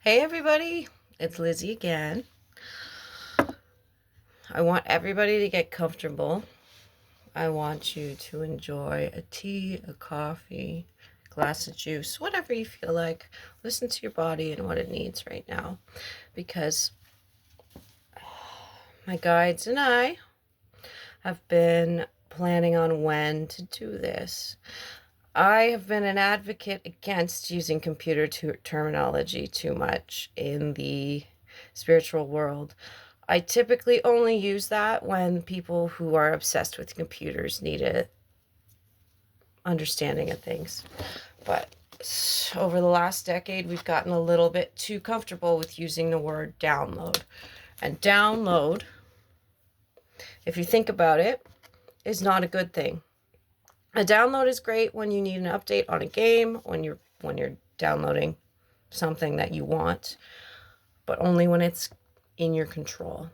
Hey everybody, it's Lizzie again. I want everybody to get comfortable. I want you to enjoy a tea, a coffee, glass of juice, whatever you feel like. Listen to your body and what it needs right now, because my guides and I have been planning on when to do this. I have been an advocate against using computer terminology too much in the spiritual world. I typically only use that when people who are obsessed with computers need a understanding of things. But over the last decade, we've gotten a little bit too comfortable with using the word download. And download, if you think about it, is not a good thing. A download is great when you need an update on a game, when you're downloading something that you want, but only when it's in your control.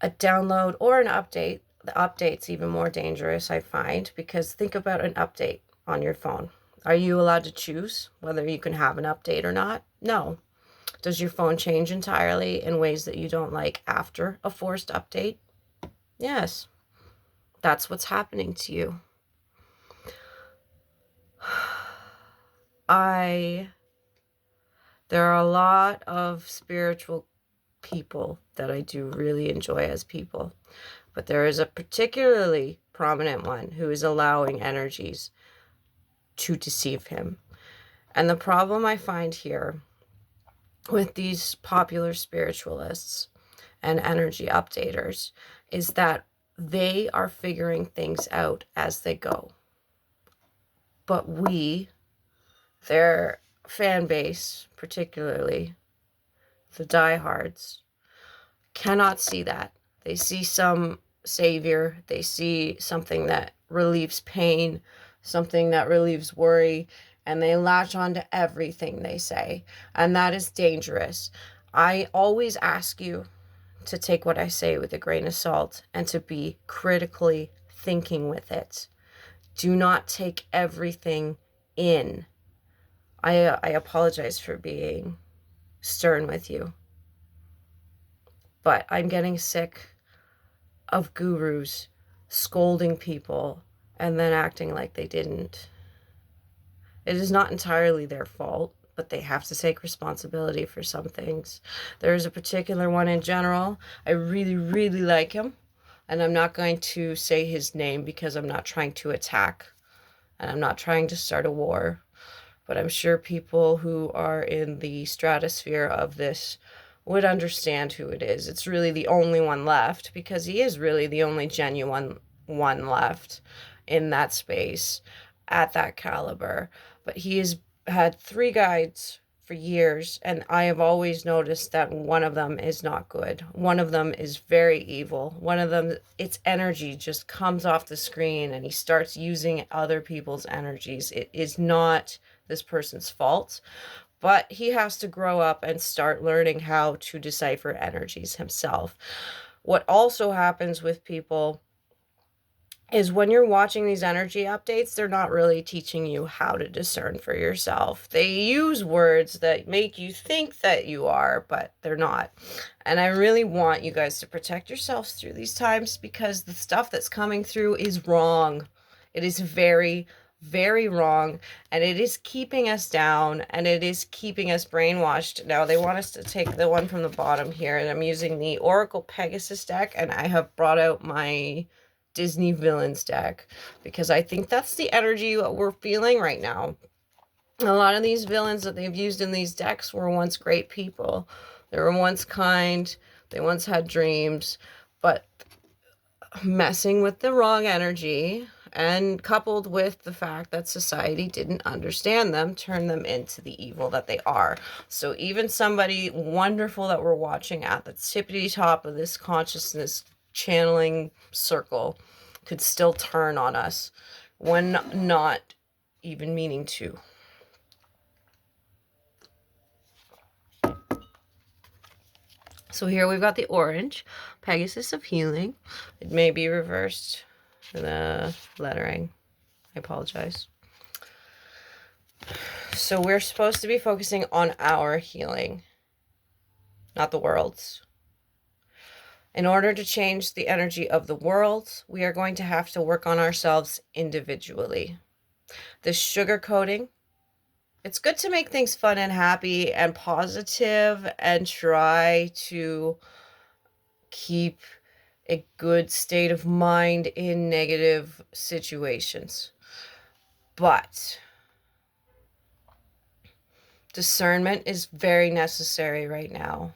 A download or an update, the update's even more dangerous, I find, because think about an update on your phone. Are you allowed to choose whether you can have an update or not? No. Does your phone change entirely in ways that you don't like after a forced update? Yes. That's what's happening to you. There are a lot of spiritual people that I do really enjoy as people, but there is a particularly prominent one who is allowing energies to deceive him. And the problem I find here with these popular spiritualists and energy updaters is that they are figuring things out as they go. But we, their fan base, particularly the diehards, cannot see that. They see some savior, they see something that relieves pain, something that relieves worry, and they latch on to everything they say. And that is dangerous. I always ask you to take what I say with a grain of salt and to be critically thinking with it. Do not take everything in. I apologize for being stern with you, but I'm getting sick of gurus scolding people and then acting like they didn't. It is not entirely their fault, but they have to take responsibility for some things. There is a particular one in general. I really, really like him, and I'm not going to say his name because I'm not trying to attack and I'm not trying to start a war. But I'm sure people who are in the stratosphere of this would understand who it is. It's really the only one left, because he is really the only genuine one left in that space at that caliber. But he has had 3 guides for years, and I have always noticed that one of them is not good. One of them is very evil. One of them, its energy just comes off the screen and he starts using other people's energies. It is not this person's fault, but he has to grow up and start learning how to decipher energies himself. What also happens with people is when you're watching these energy updates, they're not really teaching you how to discern for yourself. They use words that make you think that you are, but they're not. And I really want you guys to protect yourselves through these times, because the stuff that's coming through is wrong. It is very, very wrong, and it is keeping us down, and it is keeping us brainwashed. Now, they want us to take the one from the bottom here, and I'm using the Oracle Pegasus deck, and I have brought out my Disney villains deck because I think that's the energy that we're feeling right now. A lot of these villains that they've used in these decks were once great people. They were once kind. They once had dreams, but messing with the wrong energy and coupled with the fact that society didn't understand them, turned them into the evil that they are. So even somebody wonderful that we're watching at the tippity top of this consciousness channeling circle could still turn on us when not even meaning to. So here we've got the orange, Pegasus of Healing. It may be reversed, the lettering. I apologize. So we're supposed to be focusing on our healing, not the world's. In order to change the energy of the world, we are going to have to work on ourselves individually. This sugarcoating, it's good to make things fun and happy and positive and try to keep a good state of mind in negative situations. But discernment is very necessary right now.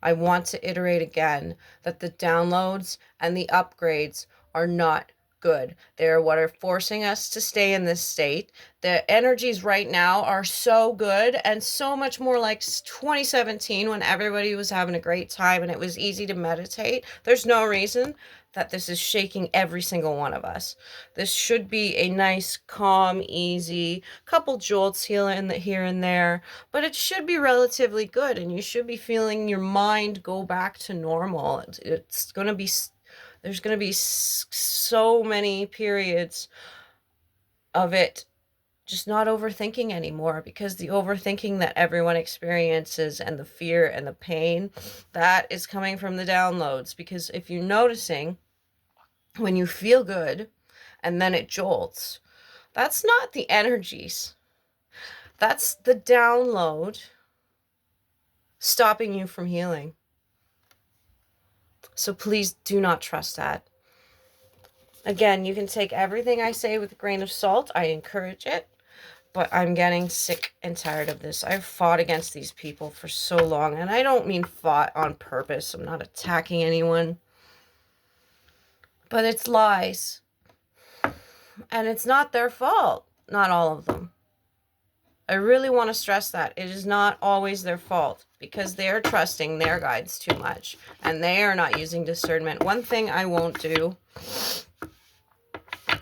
I want to iterate again that the downloads and the upgrades are not good. They're what are forcing us to stay in this state. The energies right now are so good and so much more like 2017 when everybody was having a great time and it was easy to meditate. There's no reason that this is shaking every single one of us. This should be a nice, calm, easy, couple jolts here and there, but it should be relatively good, and you should be feeling your mind go back to normal. It's going to be, there's going to be so many periods of it just not overthinking anymore, because the overthinking that everyone experiences and the fear and the pain, that is coming from the downloads. Because if you're noticing, when you feel good and then it jolts, that's not the energies. That's the download stopping you from healing. So please do not trust that. Again, you can take everything I say with a grain of salt. I encourage it. But I'm getting sick and tired of this. I've fought against these people for so long. And I don't mean fought on purpose. I'm not attacking anyone. But it's lies. And it's not their fault. Not all of them. I really want to stress that. It is not always their fault, because they are trusting their guides too much. And they are not using discernment. One thing I won't do,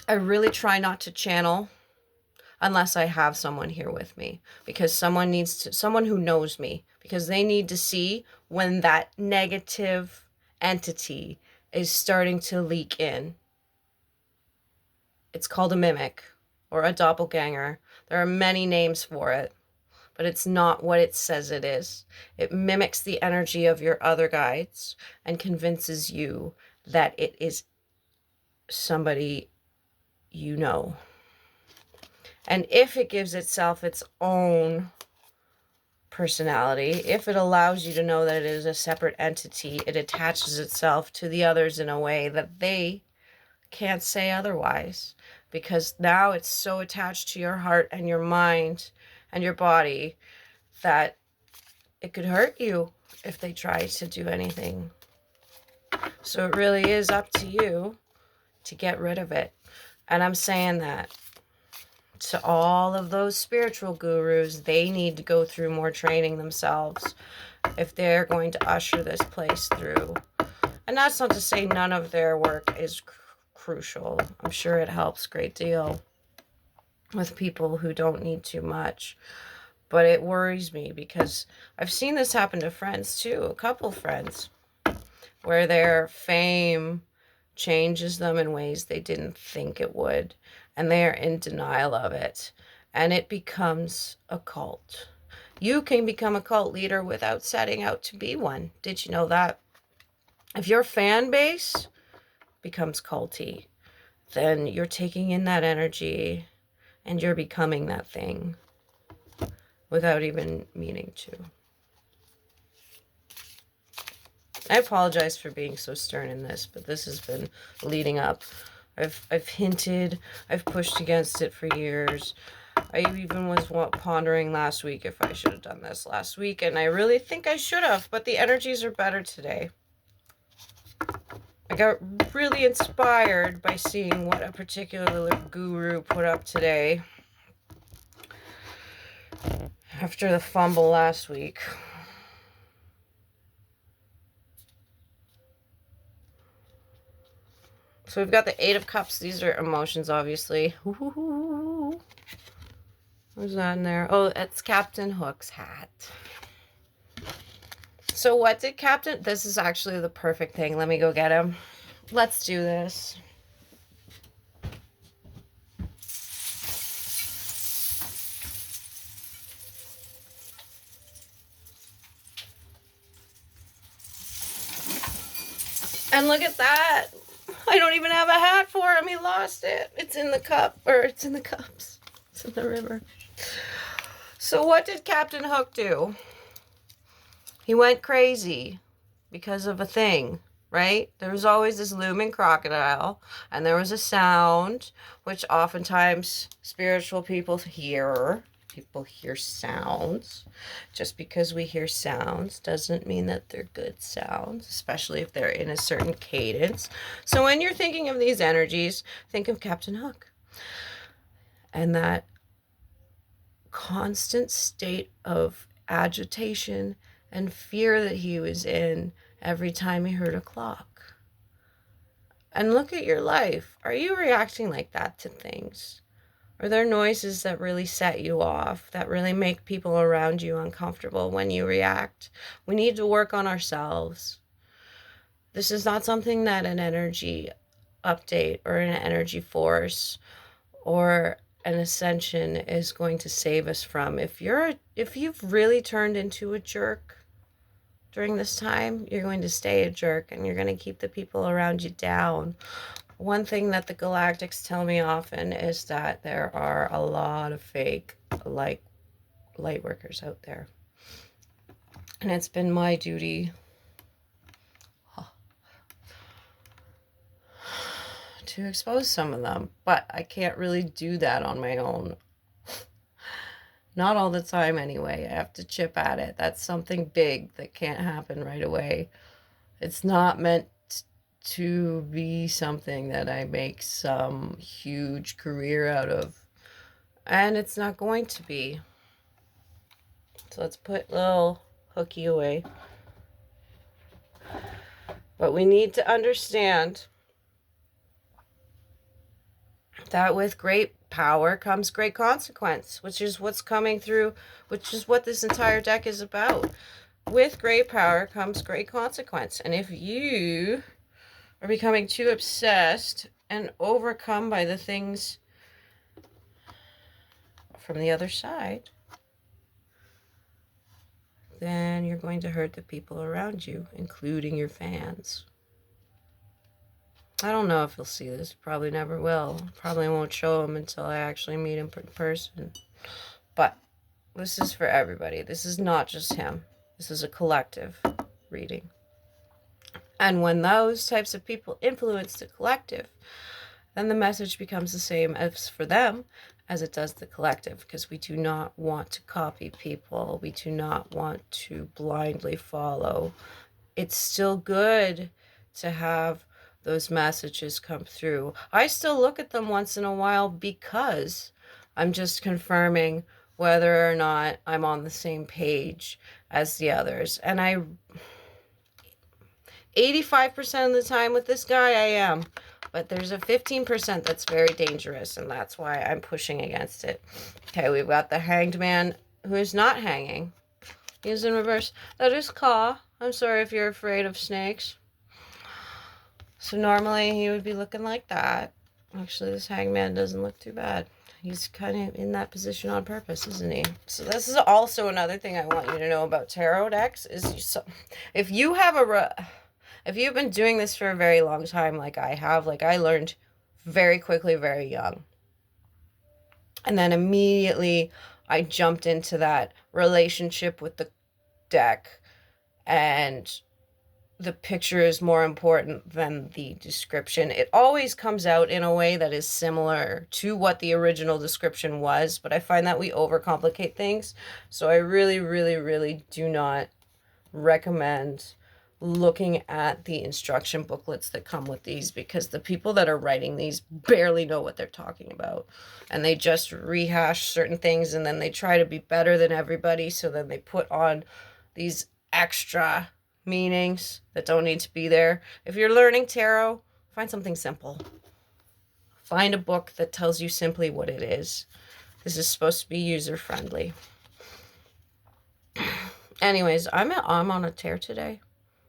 I really try not to channel unless I have someone here with me, because someone who knows me, because they need to see when that negative entity is starting to leak in. It's called a mimic or a doppelganger. There are many names for it, but it's not what it says it is. It mimics the energy of your other guides and convinces you that it is somebody you know. And if it gives itself its own personality, if it allows you to know that it is a separate entity, it attaches itself to the others in a way that they can't say otherwise, because now it's so attached to your heart and your mind and your body that it could hurt you if they try to do anything. So it really is up to you to get rid of it. And I'm saying that to all of those spiritual gurus, they need to go through more training themselves if they're going to usher this place through. And that's not to say none of their work is crucial. I'm sure it helps a great deal with people who don't need too much. But it worries me, because I've seen this happen to friends too, a couple friends, where their fame changes them in ways they didn't think it would, and they are in denial of it, and it becomes a cult. You can become a cult leader without setting out to be one. Did you know that? If your fan base becomes culty, then you're taking in that energy and you're becoming that thing without even meaning to. I apologize for being so stern in this, but this has been leading up. I've hinted, I've pushed against it for years. I even was pondering last week if I should have done this last week, and I really think I should have, but the energies are better today. I got really inspired by seeing what a particular guru put up today after the fumble last week. So we've got the Eight of Cups. These are emotions, obviously. Ooh. Who's that in there? Oh, it's Captain Hook's hat. So what did Captain... This is actually the perfect thing. Let me go get him. Let's do this. And look at that. I don't even have a hat for him. He lost it. It's in the cup, or it's in the cups. It's in the river. So what did Captain Hook do? He went crazy because of a thing, right? There was always this looming crocodile, and there was a sound, which oftentimes spiritual people hear. People hear sounds. Just because we hear sounds doesn't mean that they're good sounds, especially if they're in a certain cadence. So when you're thinking of these energies, think of Captain Hook and that constant state of agitation and fear that he was in every time he heard a clock. And look at your life. Are you reacting like that to things? Are there noises that really set you off, that really make people around you uncomfortable when you react? We need to work on ourselves. This is not something that an energy update or an energy force or an ascension is going to save us from. If you've really turned into a jerk during this time, you're going to stay a jerk and you're going to keep the people around you down. One thing that the galactics tell me often is that there are a lot of fake light workers out there. And it's been my duty to expose some of them, but I can't really do that on my own. Not all the time anyway. I have to chip at it. That's something big that can't happen right away. It's not meant to be something that I make some huge career out of. And it's not going to be. So let's put little Hooky away. But we need to understand that with great power comes great consequence, which is what's coming through, which is what this entire deck is about. With great power comes great consequence. And if you are becoming too obsessed and overcome by the things from the other side, then you're going to hurt the people around you, including your fans. I don't know if you'll see this. Probably never will. Probably won't show him until I actually meet him in person. But this is for everybody. This is not just him. This is a collective reading. And when those types of people influence the collective, then the message becomes the same as for them as it does the collective, because we do not want to copy people. We do not want to blindly follow. It's still good to have those messages come through. I still look at them once in a while because I'm just confirming whether or not I'm on the same page as the others. And 85% of the time with this guy, I am. But there's a 15% that's very dangerous, and that's why I'm pushing against it. Okay, we've got the Hanged Man, who is not hanging. He's in reverse. That is Ka. I'm sorry if you're afraid of snakes. So normally he would be looking like that. Actually, this Hanged Man doesn't look too bad. He's kind of in that position on purpose, isn't he? So this is also another thing I want you to know about tarot decks. Is if you have if you've been doing this for a very long time, like I have, like I learned very quickly, very young. And then immediately I jumped into that relationship with the deck, and the picture is more important than the description. It always comes out in a way that is similar to what the original description was, but I find that we overcomplicate things. So I really, really, really do not recommend looking at the instruction booklets that come with these, because the people that are writing these barely know what they're talking about, and they just rehash certain things, and then they try to be better than everybody, so then they put on these extra meanings that don't need to be there. If you're learning tarot, find something simple. Find a book that tells you simply what it is. This is supposed to be user friendly. Anyways, I'm on a tear today.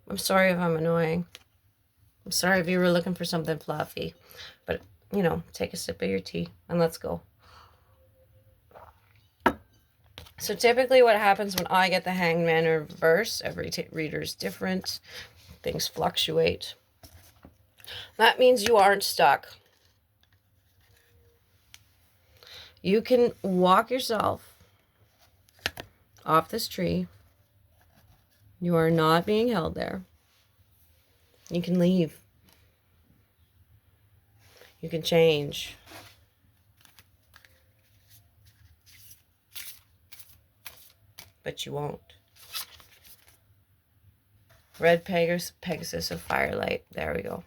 I'm sorry if I'm annoying. I'm sorry if you were looking for something fluffy. But, you know, take a sip of your tea and let's go. So typically what happens when I get the Hanged Man in reverse, every reader is different. Things fluctuate. That means you aren't stuck. You can walk yourself off this tree. You are not being held there. You can leave. You can change. But you won't. Red Pegasus of Firelight. There we go.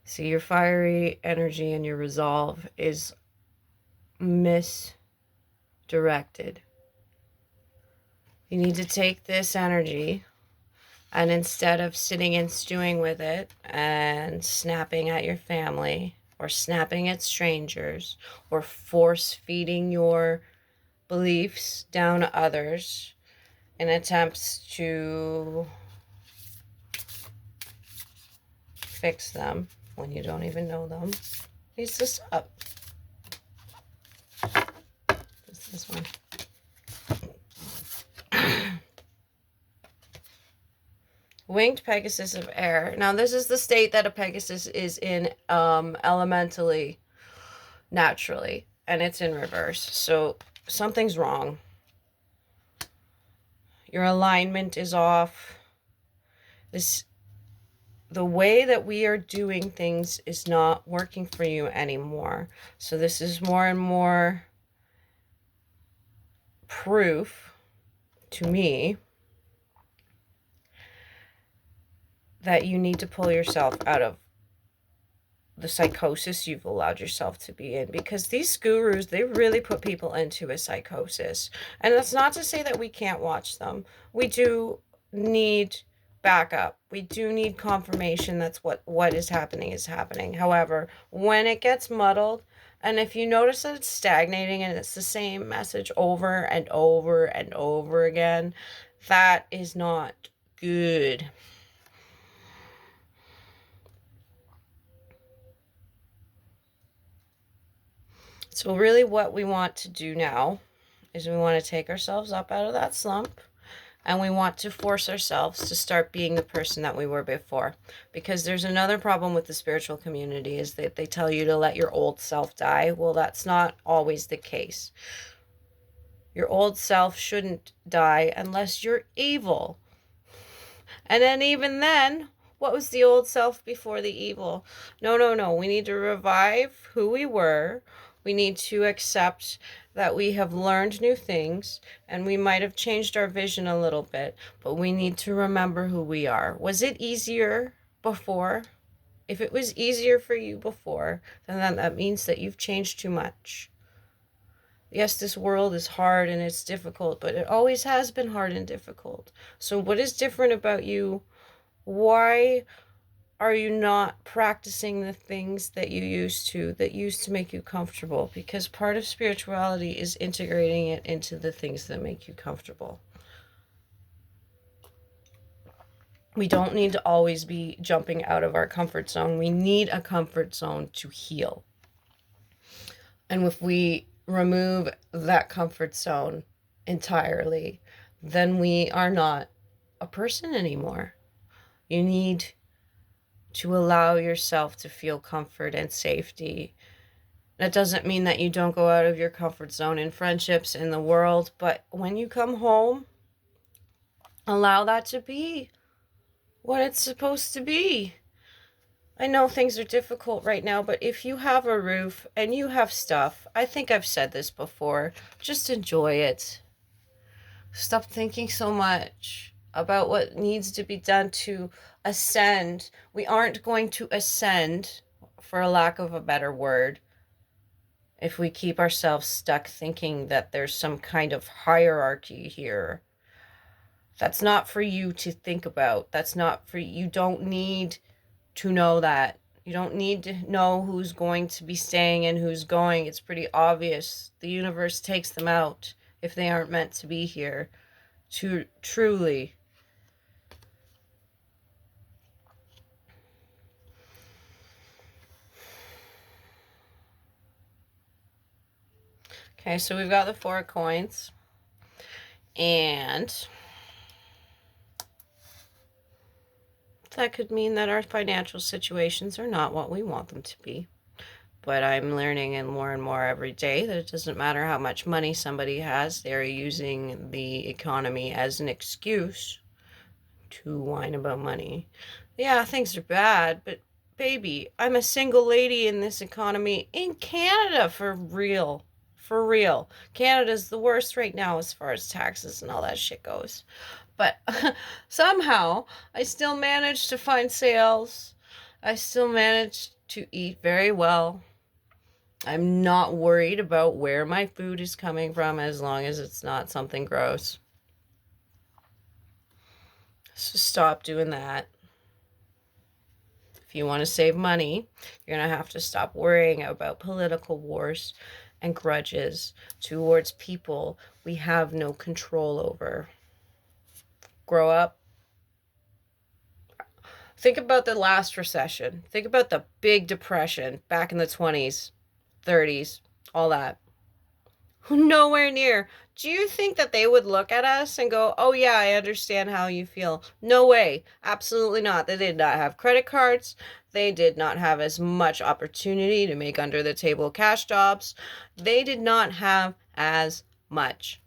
See, your fiery energy and your resolve is misdirected. You need to take this energy, and instead of sitting and stewing with it and snapping at your family or snapping at strangers or force feeding your beliefs down to others in attempts to fix them when you don't even know them, needs to stop. It's this one. Winged Pegasus of Air. Now, this is the state that a Pegasus is in elementally, naturally, and it's in reverse. So something's wrong. Your alignment is off. The way that we are doing things is not working for you anymore. So this is more and more proof to me that you need to pull yourself out of the psychosis you've allowed yourself to be in, because these gurus, they really put people into a psychosis. And that's not to say that we can't watch them. We do need backup. We do need confirmation that's what is happening. However, when it gets muddled, and if you notice that it's stagnating and it's the same message over and over and over again, that is not good. So really what we want to do now is we want to take ourselves up out of that slump, and we want to force ourselves to start being the person that we were before. Because there's another problem with the spiritual community, is that they tell you to let your old self die. Well, that's not always the case. Your old self shouldn't die unless you're evil. And then even then, what was the old self before the evil? No. We need to revive who we were. We need to accept that we have learned new things and we might have changed our vision a little bit, but we need to remember who we are. Was it easier before? If it was easier for you before, then that means that you've changed too much. Yes, this world is hard and it's difficult, but it always has been hard and difficult. So what is different about you? Why are you not practicing the things that used to make you comfortable? Because part of spirituality is integrating it into the things that make you comfortable. We don't need to always be jumping out of our comfort zone. We need a comfort zone to heal. And if we remove that comfort zone entirely, then we are not a person anymore. You need to allow yourself to feel comfort and safety. That doesn't mean that you don't go out of your comfort zone in friendships, in the world, but when you come home, allow that to be what it's supposed to be. I know things are difficult right now, but if you have a roof and you have stuff, I think I've said this before, just enjoy it. Stop thinking so much about what needs to be done to ascend. We aren't going to ascend, for a lack of a better word, if we keep ourselves stuck thinking that there's some kind of hierarchy here. That's not for you to think about. That's not for you. You don't need to know that. You don't need to know who's going to be staying and who's going. It's pretty obvious. The universe takes them out if they aren't meant to be here. Truly. Okay, so we've got the 4 of coins. And That could mean that our financial situations are not what we want them to be. But I'm learning and more every day that it doesn't matter how much money somebody has, they're using the economy as an excuse to whine about money. Yeah, things are bad, but baby, I'm a single lady in this economy in Canada for real. For real. Canada's the worst right now as far as taxes and all that shit goes. But somehow I still manage to find sales. I still manage to eat very well. I'm not worried about where my food is coming from as long as it's not something gross. So stop doing that. If you want to save money, you're going to have to stop worrying about political wars and grudges towards people we have no control over. Grow up. Think about the last recession. Think about the big depression back in the 20s, 30s, all that. Nowhere near. Do you think that they would look at us and go, oh, yeah, I understand how you feel? No way. Absolutely not. They did not have credit cards. They did not have as much opportunity to make under the table cash jobs. They did not have as much.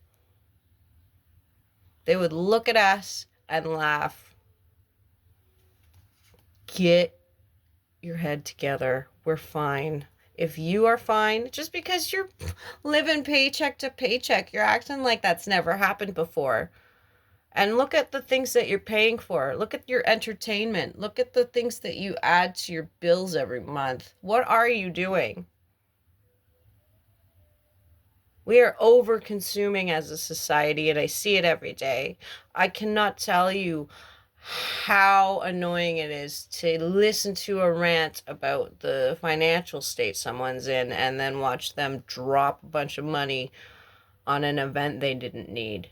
They would look at us and laugh. Get your head together. We're fine. If you are fine, just because you're living paycheck to paycheck, you're acting like that's never happened before. And look at the things that you're paying for. Look at your entertainment. Look at the things that you add to your bills every month. What are you doing? We are over consuming as a society, and I see it every day. I cannot tell you how annoying it is to listen to a rant about the financial state someone's in and then watch them drop a bunch of money on an event they didn't need.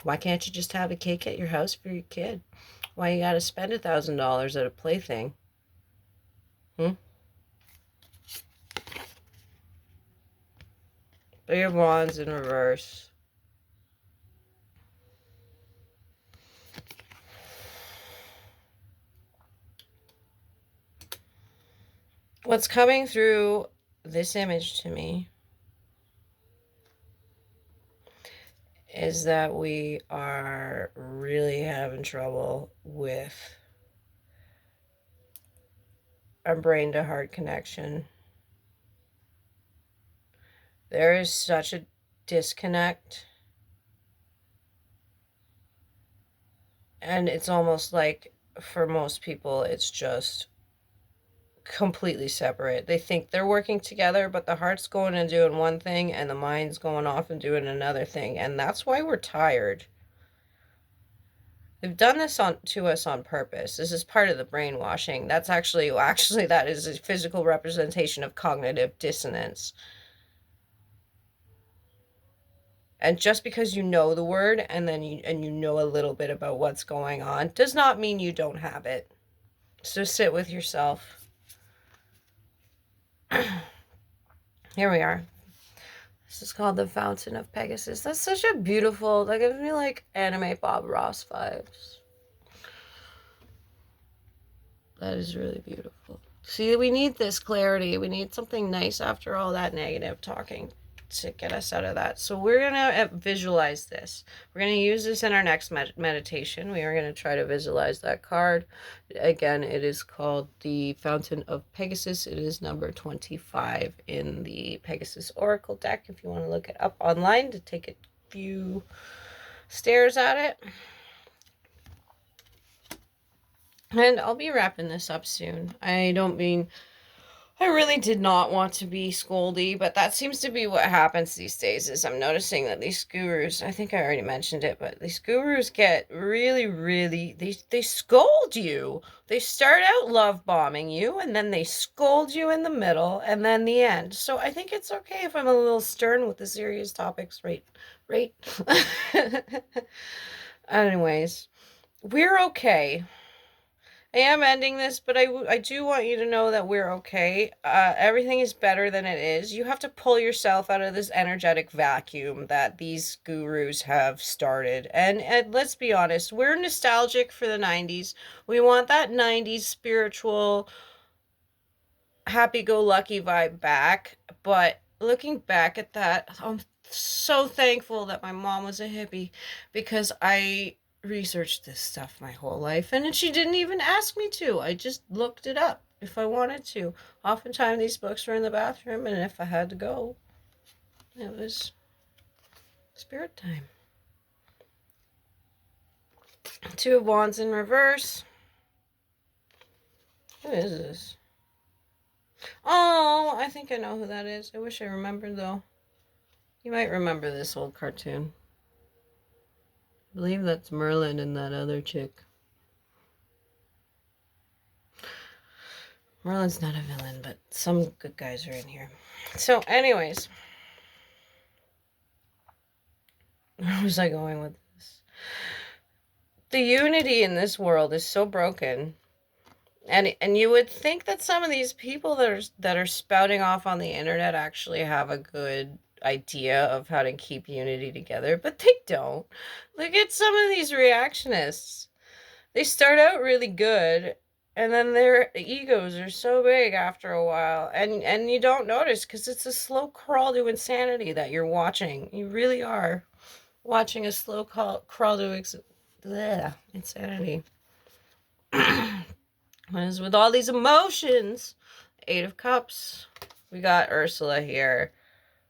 Why can't you just have a cake at your house for your kid? Why you gotta spend $1,000 at a plaything? Hmm? But your wand's in reverse. What's coming through this image to me is that we are really having trouble with our brain to heart connection. There is such a disconnect. And it's almost like for most people, it's just completely separate. They think they're working together, but the heart's going and doing one thing and the mind's going off and doing another thing. And that's why we're tired. They've done this to us on purpose. This is part of the brainwashing. That's actually that is a physical representation of cognitive dissonance. And just because you know the word and then you know a little bit about what's going on does not mean you don't have it. So sit with yourself. Here we are. This is called the Fountain of Pegasus. That's such a beautiful, that gives me like anime Bob Ross vibes. That is really beautiful. See, we need this clarity. We need something nice after all that negative talking to get us out of that. So we're going to visualize this. We're going to use this in our next meditation. We are going to try to visualize that card. Again, it is called the Fountain of Pegasus. It is number 25 in the Pegasus Oracle deck. If you want to look it up online to take a few stares at it. And I'll be wrapping this up soon. I really did not want to be scoldy, but that seems to be what happens these days is I'm noticing that these gurus, I think I already mentioned it, but these gurus get really, they scold you. They start out love bombing you, and then they scold you in the middle, and then the end. So I think it's okay if I'm a little stern with the serious topics, right? Anyways, we're okay. I am ending this, but I do want you to know that we're okay. Everything is better than it is. You have to pull yourself out of this energetic vacuum that these gurus have started. And let's be honest, we're nostalgic for the 90s. We want that 90s spiritual, happy-go-lucky vibe back. But looking back at that, I'm so thankful that my mom was a hippie, because I researched this stuff my whole life, and she didn't even ask me to. I just looked it up if I wanted to. Oftentimes these books were in the bathroom, and if I had to go, it was spirit time. Two of Wands in reverse. Who is this? Oh, I think I know who that is. I wish I remembered, though. You might remember this old cartoon. I believe that's Merlin and that other chick. Merlin's not a villain, but some good guys are in here. So, anyways. Where was I going with this? The unity in this world is so broken. And you would think that some of these people that are spouting off on the internet actually have a good idea of how to keep unity together, but they don't. Look at some of these reactionists. They start out really good, and then their egos are so big after a while, and you don't notice, because it's a slow crawl to insanity that you're watching. You really are watching a slow crawl to insanity. What is with all these emotions? Eight of Cups. We got Ursula here.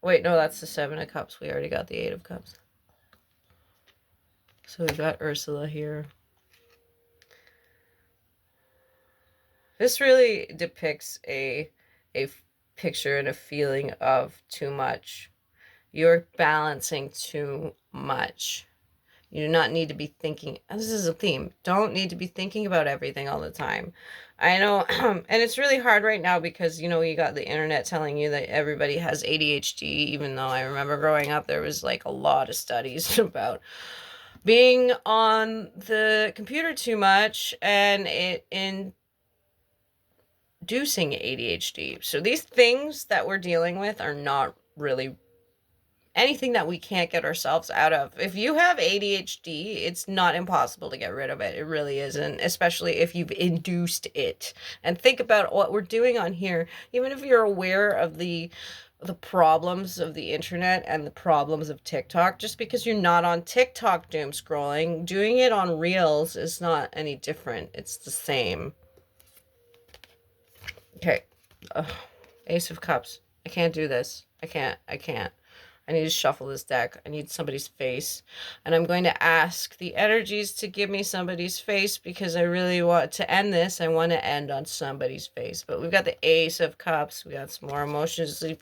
Wait, no, that's the Seven of Cups. We already got the Eight of Cups. So we got Ursula here. This really depicts a picture and a feeling of too much. You're balancing too much. You do not need to be thinking. This is a theme. Don't need to be thinking about everything all the time. I know, and it's really hard right now because, you got the internet telling you that everybody has ADHD, even though I remember growing up, there was like a lot of studies about being on the computer too much and it inducing ADHD. So these things that we're dealing with are not really anything that we can't get ourselves out of. If you have ADHD, it's not impossible to get rid of it. It really isn't, especially if you've induced it. And think about what we're doing on here. Even if you're aware of the problems of the internet and the problems of TikTok, just because you're not on TikTok doom scrolling, doing it on Reels is not any different. It's the same. Okay. Ugh. Ace of Cups. I can't do this. I can't. I need to shuffle this deck. I need somebody's face. And I'm going to ask the energies to give me somebody's face because I really want to end this. I want to end on somebody's face. But we've got the Ace of Cups. We got some more emotions. So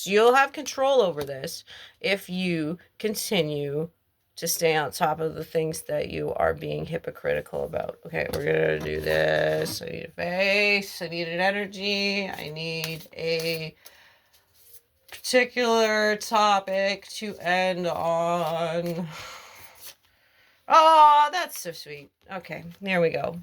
you'll have control over this if you continue to stay on top of the things that you are being hypocritical about. Okay, we're going to do this. I need a face. I need an energy. I need a particular topic to end on. Oh, that's so sweet. Okay, there we go.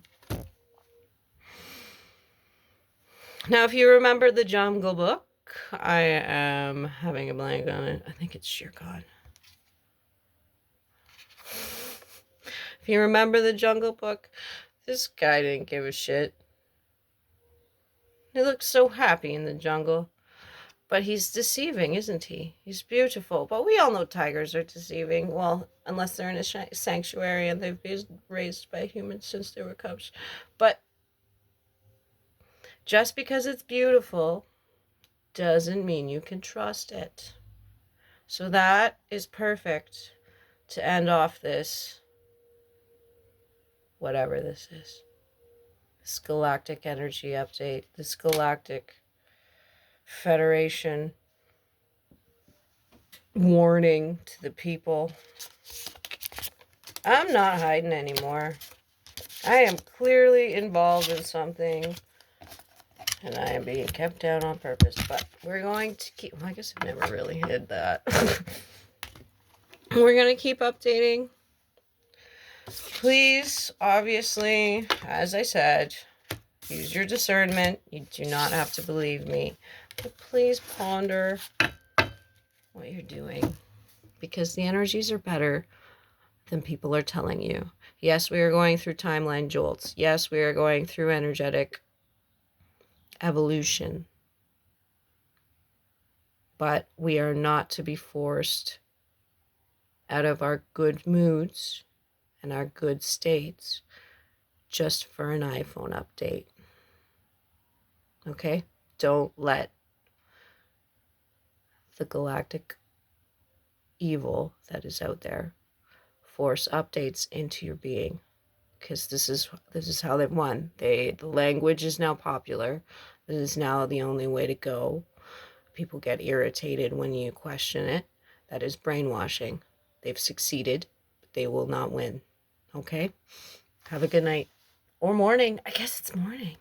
Now, if you remember the Jungle Book, I am having a blank on it. I think it's Shere Khan. If you remember the Jungle Book, this guy didn't give a shit. He looks so happy in the jungle. But he's deceiving, isn't he? He's beautiful. But we all know tigers are deceiving. Well, unless they're in a sanctuary and they've been raised by humans since they were cubs. But just because it's beautiful doesn't mean you can trust it. So that is perfect to end off this, whatever this is. This galactic energy update. This galactic Federation warning to the people. I'm not hiding anymore. I am clearly involved in something, and I am being kept down on purpose, but we're going to keep, well, I guess I've never really hid that. We're going to keep updating. Please, obviously, as I said, use your discernment. You do not have to believe me. But please ponder what you're doing, because the energies are better than people are telling you. Yes, we are going through timeline jolts. Yes, we are going through energetic evolution. But we are not to be forced out of our good moods and our good states just for an iPhone update. Okay? Don't let the galactic evil that is out there force updates into your being, because this is how they've won. The language is now popular. This is now the only way to go. People get irritated when you question it. That is brainwashing. They've succeeded, but they will not win. Okay? Have a good night. Or morning. I guess it's morning.